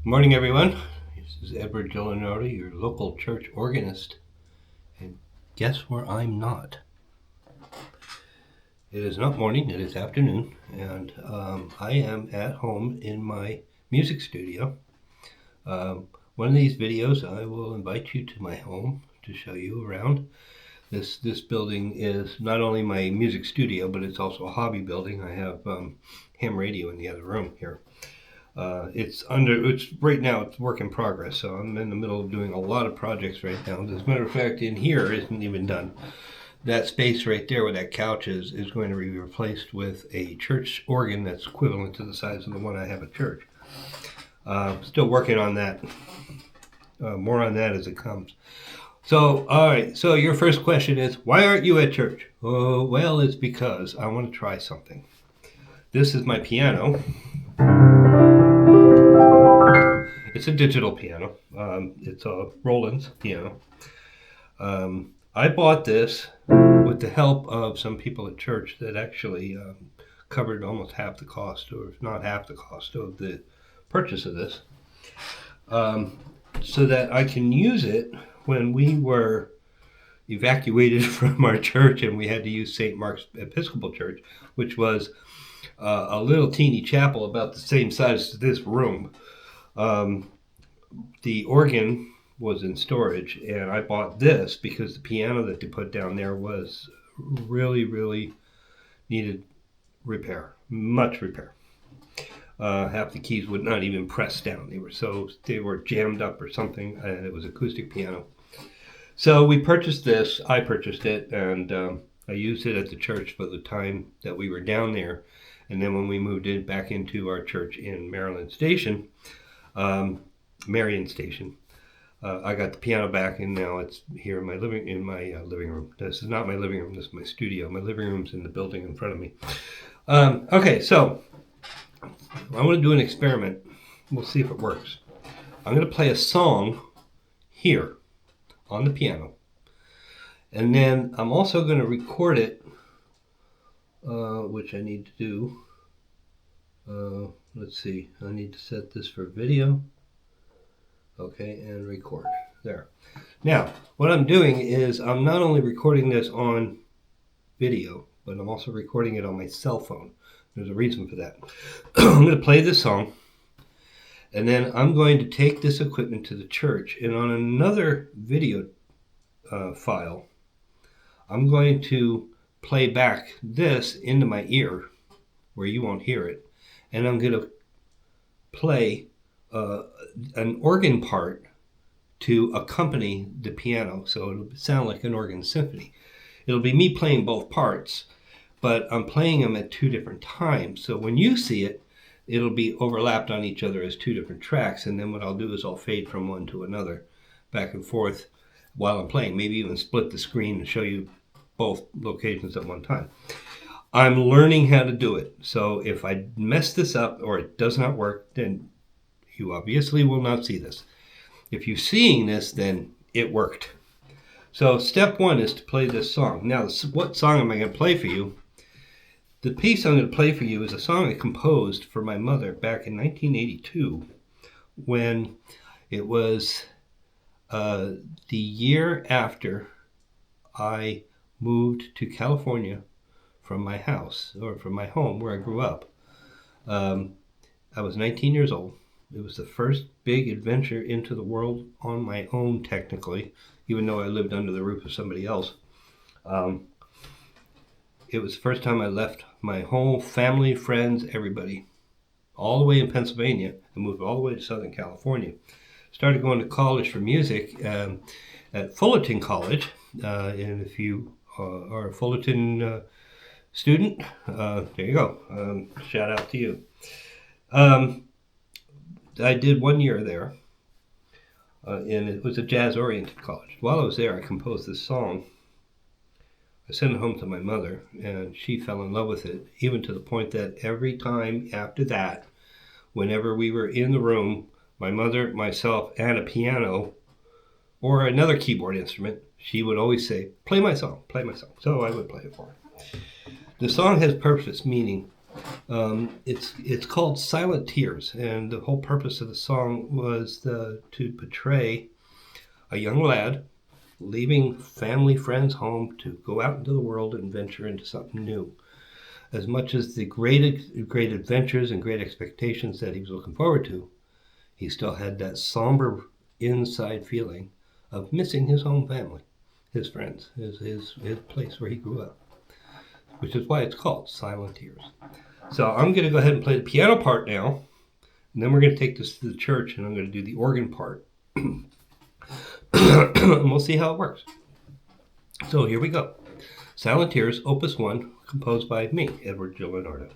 Morning, everyone. This is Edward Gillenardo, your local church organist. And guess where I'm not? It is not morning, it is afternoon, and I am at home in my music studio. One of these videos, I will invite you to my home to show you around. This building is not only my music studio, but it's also a hobby building. I have ham radio in the other room here. It's right now, it's work in progress, so I'm in the middle of doing a lot of projects right now. As a matter of fact, in here isn't even done. That space right there where that couch is going to be replaced with a church organ that's equivalent to the size of the one I have at church. Still working on that. More on that as it comes. So, all right, so your first question is, why aren't you at church? Oh, well, it's because I want to try something. This is my piano. It's a digital piano. It's a Roland's piano. I bought this with the help of some people at church that actually covered almost half the cost, or if not half the cost, of the purchase of this, so that I can use it when we were evacuated from our church and we had to use St. Mark's Episcopal Church, which was a little teeny chapel about the same size as this room. The organ was in storage, and I bought this because the piano that they put down there was really needed repair, much repair. Half the keys would not even press down. They were jammed up or something, and it was acoustic piano. So we purchased this. I purchased it, and I used it at the church for the time that we were down there. And then when we moved back into our church in Marion Station, I got the piano back, and now it's here in my living room. This is not my living room. This is my studio. My living room's in the building in front of me. Okay, so I want to do an experiment. We'll see if it works. I'm going to play a song here on the piano, and then I'm also going to record it, which I need to do. Let's see. I need to set this for video. Okay, and record. There. Now, what I'm doing is I'm not only recording this on video, but I'm also recording it on my cell phone. There's a reason for that. I'm going to play this song, and then I'm going to take this equipment to the church, and on another video file, I'm going to play back this into my ear where you won't hear it, and I'm going to play an organ part to accompany the piano, so it'll sound like an organ symphony. It'll be me playing both parts, but I'm playing them at two different times. So when you see it, it'll be overlapped on each other as two different tracks, and then what I'll do is I'll fade from one to another, back and forth while I'm playing. Maybe even split the screen and show you both locations at one time. I'm learning how to do it, so if I mess this up or it does not work, then you obviously will not see this. If you're seeing this, then it worked. So step one is to play this song. Now, what song am I going to play for you? The piece I'm going to play for you is a song I composed for my mother back in 1982, when it was the year after I moved to California from my house, or from my home where I grew up. I was 19 years old. It was the first big adventure into the world on my own, technically, even though I lived under the roof of somebody else. It was the first time I left my whole family, friends, everybody, all the way in Pennsylvania, and moved all the way to Southern California. Started going to college for music at Fullerton College, and if you are a Fullerton student, there you go. Shout out to you. I did 1 year there, and it was a jazz-oriented college. While I was there, I composed this song. I sent it home to my mother, and she fell in love with it, even to the point that every time after that, whenever we were in the room, my mother, myself, and a piano, or another keyboard instrument, she would always say, play my song, play my song. So I would play it for her. The song has purpose, meaning It's called Silent Tears, and the whole purpose of the song was to portray a young lad leaving family, friends, home to go out into the world and venture into something new. As much as the great adventures and great expectations that he was looking forward to, he still had that somber inside feeling of missing his home family, his friends, his place where he grew up, which is why it's called Silent Tears. So I'm going to go ahead and play the piano part now, and then we're going to take this to the church, and I'm going to do the organ part. And we'll see how it works. So here we go. Silent Tears, Opus 1, composed by me, Edward Gillenardo.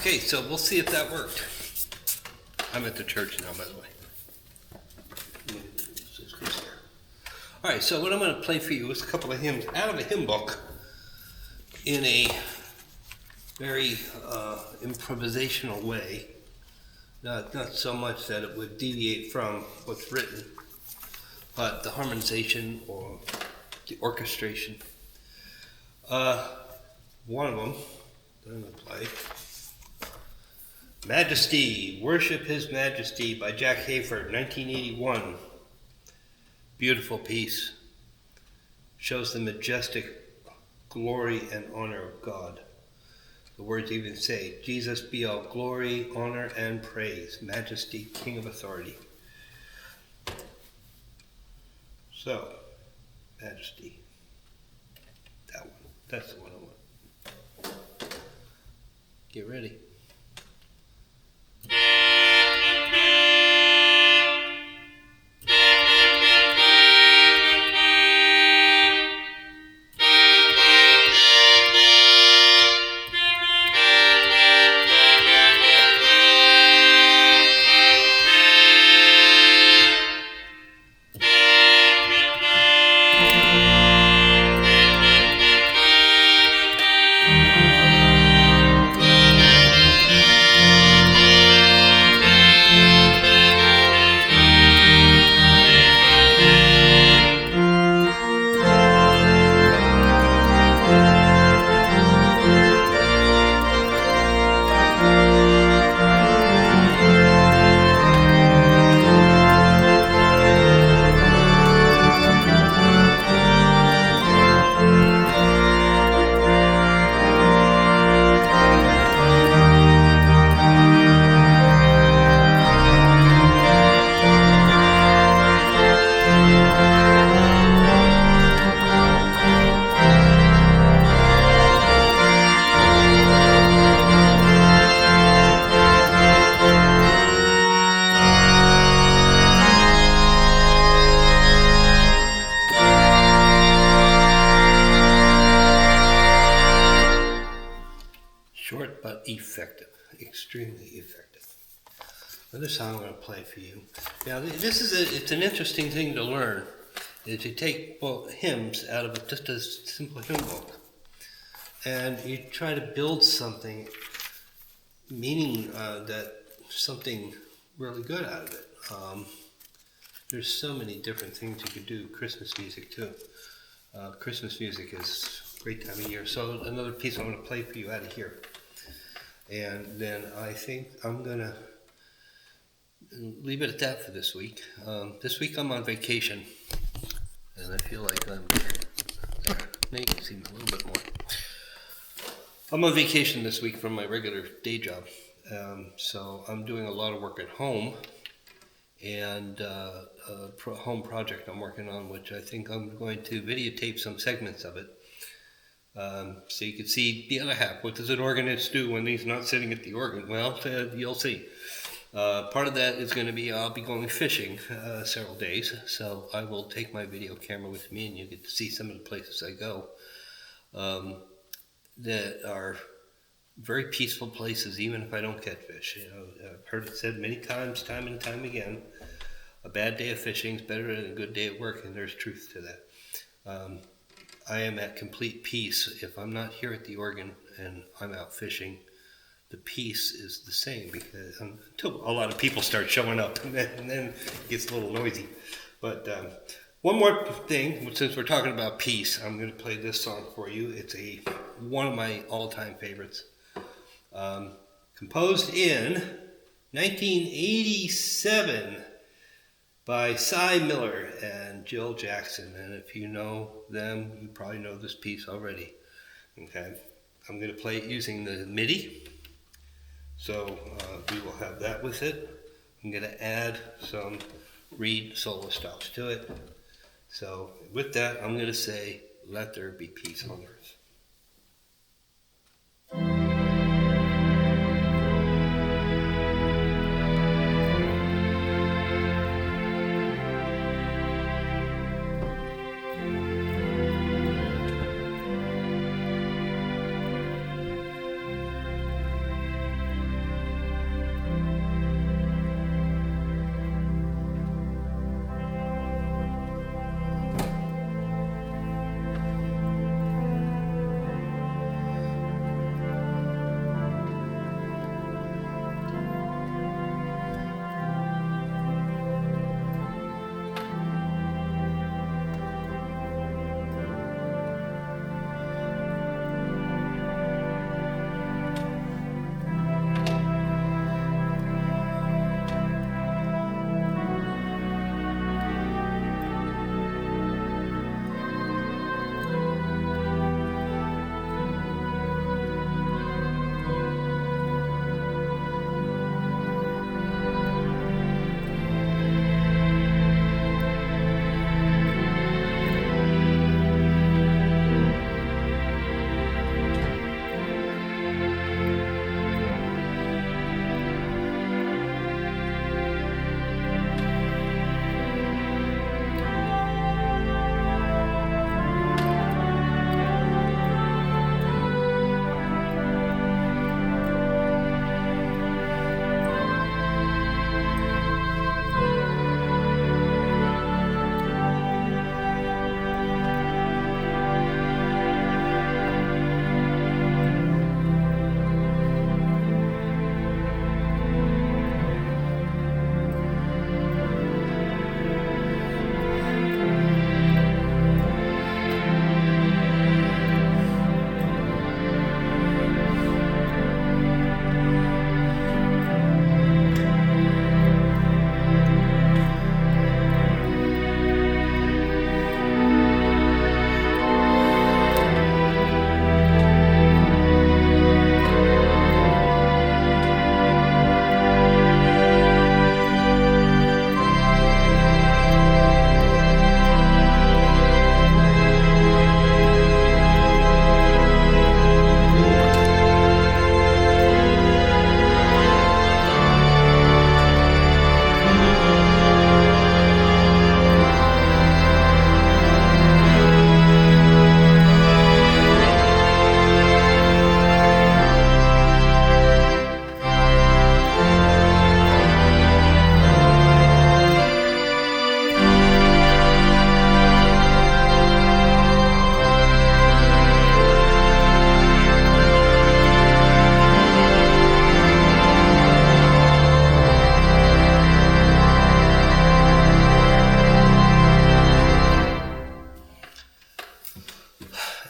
Okay, so we'll see if that worked. I'm at the church now, by the way. All right, so what I'm going to play for you is a couple of hymns out of a hymn book in a very improvisational way. Not so much that it would deviate from what's written, but the harmonization or the orchestration. One of them, I'm going to play. Majesty, Worship His Majesty by Jack Hayford, 1981. Beautiful piece. Shows the majestic glory and honor of God. The The words even say, Jesus be all glory, honor, and praise, Majesty, King of authority. So, Majesty. That one. That's the one I want. Get ready. Short but effective, extremely effective. Another song I'm going to play for you. Now, it's an interesting thing to learn, is you take hymns out of just a simple hymn book, and you try to build something, meaning that something really good out of it. There's so many different things you could do. Christmas music too. Christmas music is a great time of year. So another piece I'm going to play for you out of here. And then I think I'm going to leave it at that for this week. This week I'm on vacation, and I feel like I'm making it seem a little bit more. I'm on vacation this week from my regular day job, so I'm doing a lot of work at home, and a home project I'm working on, which I think I'm going to videotape some segments of it. So you can see the other half. What does an organist do when he's not sitting at the organ? Well, you'll see. Part of that is going to be I'll be going fishing several days, so I will take my video camera with me, and you get to see some of the places I go that are very peaceful places, even if I don't catch fish. You know, I've heard it said many times, time and time again, a bad day of fishing is better than a good day at work, and there's truth to that. I am at complete peace. If I'm not here at the organ and I'm out fishing, the peace is the same, because until a lot of people start showing up, and then it gets a little noisy. But one more thing, since we're talking about peace, I'm going to play this song for you. It's one of my all-time favorites. Composed in 1987 by Cy Miller and Jill Jackson. And if you know them, you probably know this piece already. Okay, I'm going to play it using the MIDI. So we will have that with it. I'm going to add some reed solo stops to it. So with that, I'm going to say, let there be peace on earth.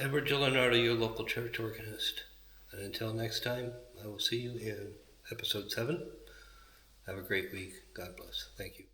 Edward Gillenardo, your local church organist. And until next time, I will see you in episode 7. Have a great week. God bless. Thank you.